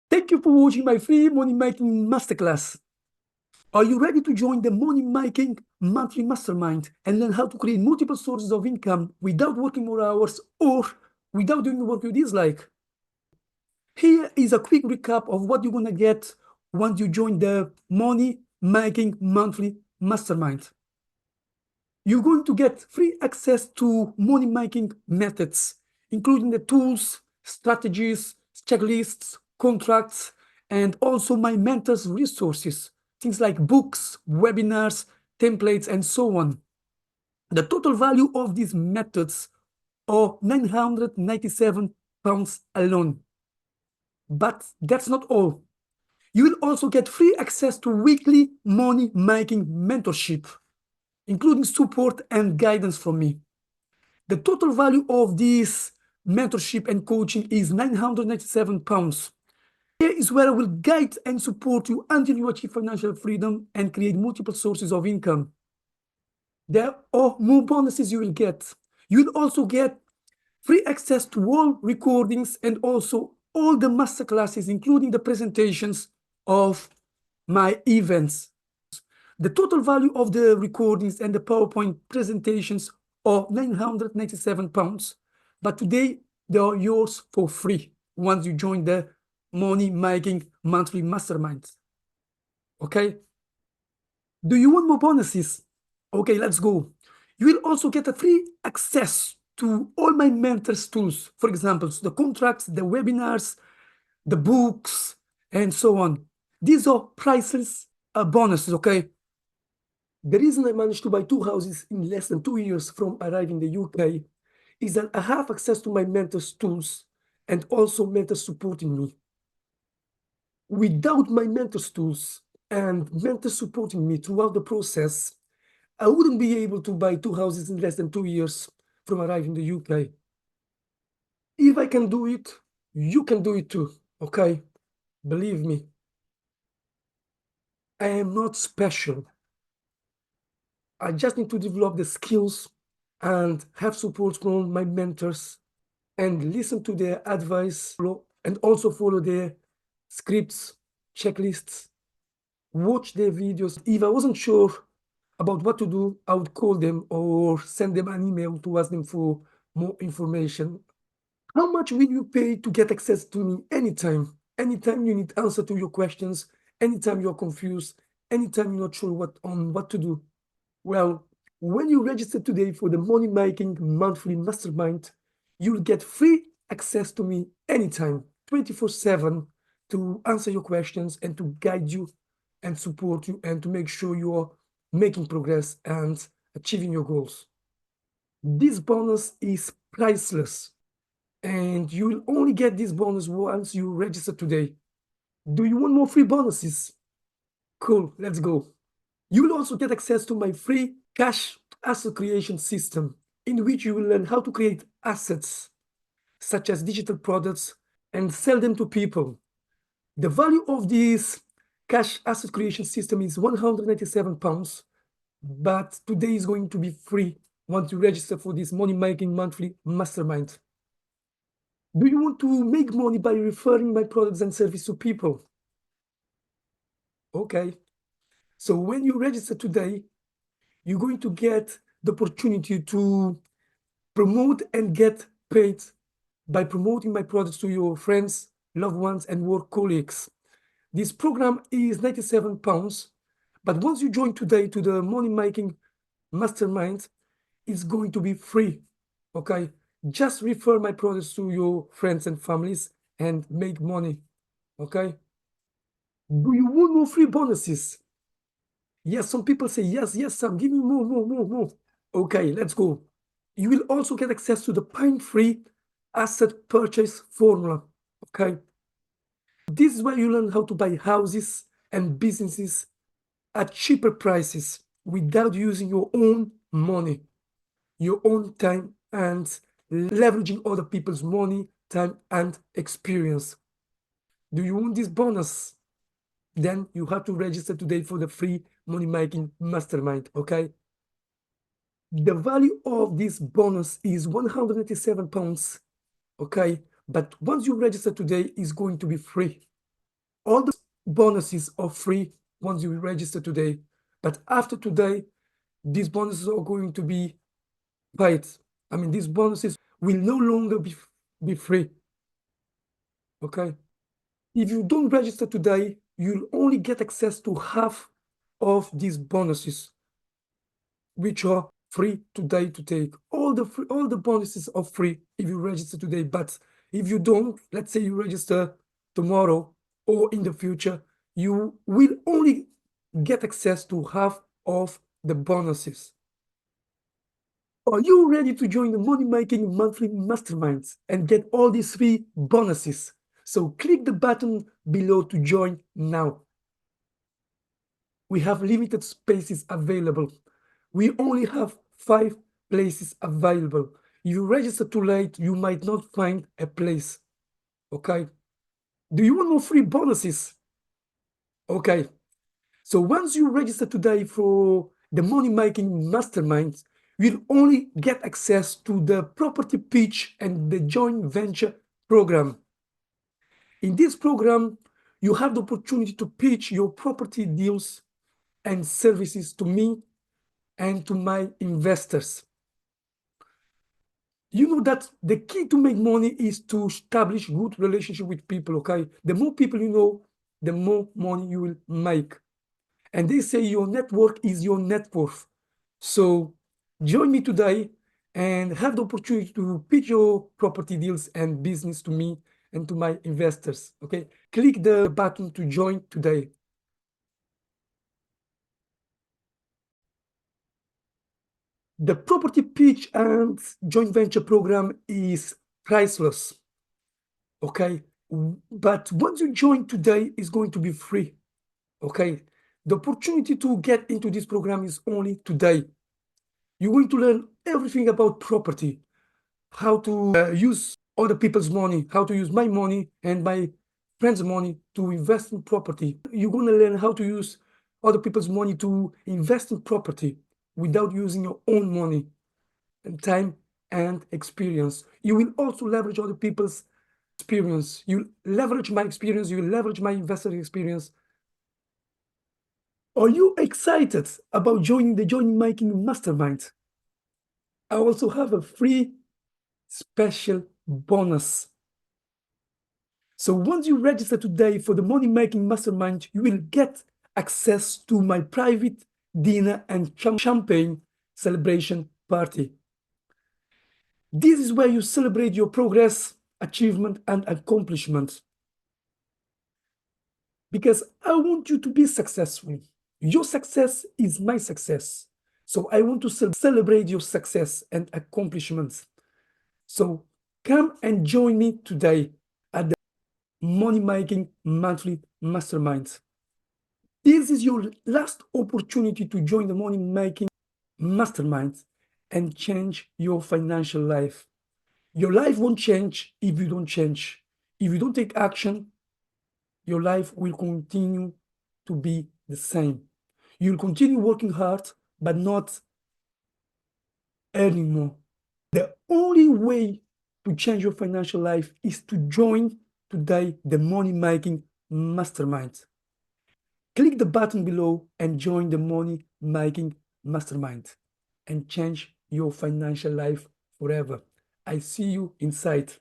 Thank you for watching my free money-making masterclass. Are you ready to join the money-making monthly mastermind and learn how to create multiple sources of income without working more hours or without doing the work you dislike? Here is a quick recap of what you're going to get once you join the money-making monthly mastermind. You're going to get free access to money-making methods, including the tools, strategies, checklists, contracts, and also my mentor's resources, things like books, webinars, templates, and so on. The total value of these methods are £997 alone. But that's not all. You will also get free access to weekly money-making mentorship, including support and guidance from me. The total value of this mentorship and coaching is £997. Here is where I will guide and support you until you achieve financial freedom and create multiple sources of income. There are more bonuses you will get. You will also get free access to all recordings and also all the masterclasses, including the presentations of my events. The total value of the recordings and the PowerPoint presentations are £997. But today, they are yours for free once you join the Money-Making Monthly Mastermind. Okay? Do you want more bonuses? Okay, let's go. You will also get a free access to all my mentors' tools. For example, the contracts, the webinars, the books, and so on. These are priceless bonuses, okay? The reason I managed to buy 2 houses in less than 2 years from arriving in the UK is that I have access to my mentors' tools and also mentors supporting me. Without my mentors' tools and mentors supporting me throughout the process, I wouldn't be able to buy 2 houses in less than 2 years from arriving in the UK. If I can do it, you can do it too, okay? Believe me. I am not special. I just need to develop the skills and have support from my mentors and listen to their advice and also follow their scripts, checklists, watch their videos. If I wasn't sure about what to do, I would call them or send them an email to ask them for more information. How much will you pay to get access to me anytime? Anytime you need answer to your questions, anytime you're confused, anytime you're not sure what to do. Well, when you register today for the Money-Making Monthly Mastermind, you'll get free access to me anytime, 24/7, to answer your questions and to guide you and support you and to make sure you're making progress and achieving your goals. This bonus is priceless, and you will only get this bonus once you register today. Do you want more free bonuses? Cool, let's go. You will also get access to my free cash asset creation system, in which you will learn how to create assets, such as digital products, and sell them to people. The value of this cash asset creation system is £197, but today is going to be free once you register for this Money-Making Monthly Mastermind. Do you want to make money by referring my products and service to people? Okay. So when you register today, you're going to get the opportunity to promote and get paid by promoting my products to your friends, loved ones, and work colleagues. This program is £97, but once you join today to the Money-Making Mastermind, it's going to be free, okay? Just refer my products to your friends and families and make money, okay? Do you want more free bonuses? Yes, some people say, yes, Sam, give me more. Okay, let's go. You will also get access to the pain-free asset purchase formula, okay? This is where you learn how to buy houses and businesses at cheaper prices without using your own money, your own time, and leveraging other people's money, time, and experience. Do you want this bonus? Then you have to register today for the free Money-Making Mastermind, okay? The value of this bonus is £187, okay? But once you register today, it's going to be free. All the bonuses are free once you register today. But after today, these bonuses are going to be paid. I mean, these bonuses will no longer be free. Okay? If you don't register today, you'll only get access to half of these bonuses, which are free today to take. All the bonuses are free if you register today. But if you don't, let's say you register tomorrow or in the future, you will only get access to half of the bonuses. Are you ready to join the Money Making Monthly Masterminds and get all these free bonuses? So click the button below to join now. We have limited spaces available. We only have 5 places available. If you register too late, you might not find a place. Okay? Do you want more free bonuses? Okay. So once you register today for the Money Making Mastermind, you'll only get access to the property pitch and the joint venture program. In this program, you have the opportunity to pitch your property deals and services to me and to my investors. You know that the key to make money is to establish good relationship with people, okay? The more people you know, the more money you will make. And they say your network is your net worth. So join me today and have the opportunity to pitch your property deals and business to me and to my investors, okay? Click the button to join today. The property pitch and joint venture program is priceless, okay? But once you join today, it's going to be free, okay? The opportunity to get into this program is only today. You're going to learn everything about property, how to use other people's money, how to use my money and my friends' money to invest in property. You're going to learn how to use other people's money to invest in property without using your own money and time and experience. You will also leverage other people's experience. You leverage my experience, you leverage my investor experience. Are you excited about joining the Joint Making Mastermind? I also have a free special bonus. So once you register today for the Money Making Mastermind, you will get access to my private dinner and champagne celebration party. This is where you celebrate your progress, achievement, and accomplishment. Because I want you to be successful. Your success is my success. So I want to celebrate your success and accomplishments. So come and join me today at the Money Making Monthly Mastermind. This is your last opportunity to join the Money Making Mastermind and change your financial life. Your life won't change if you don't change. If you don't take action, your life will continue to be the same. You'll continue working hard, but not earning more. The only way to change your financial life is to join today the Money Making Mastermind. Click the button below and join the Money Making Mastermind and change your financial life forever. I see you inside.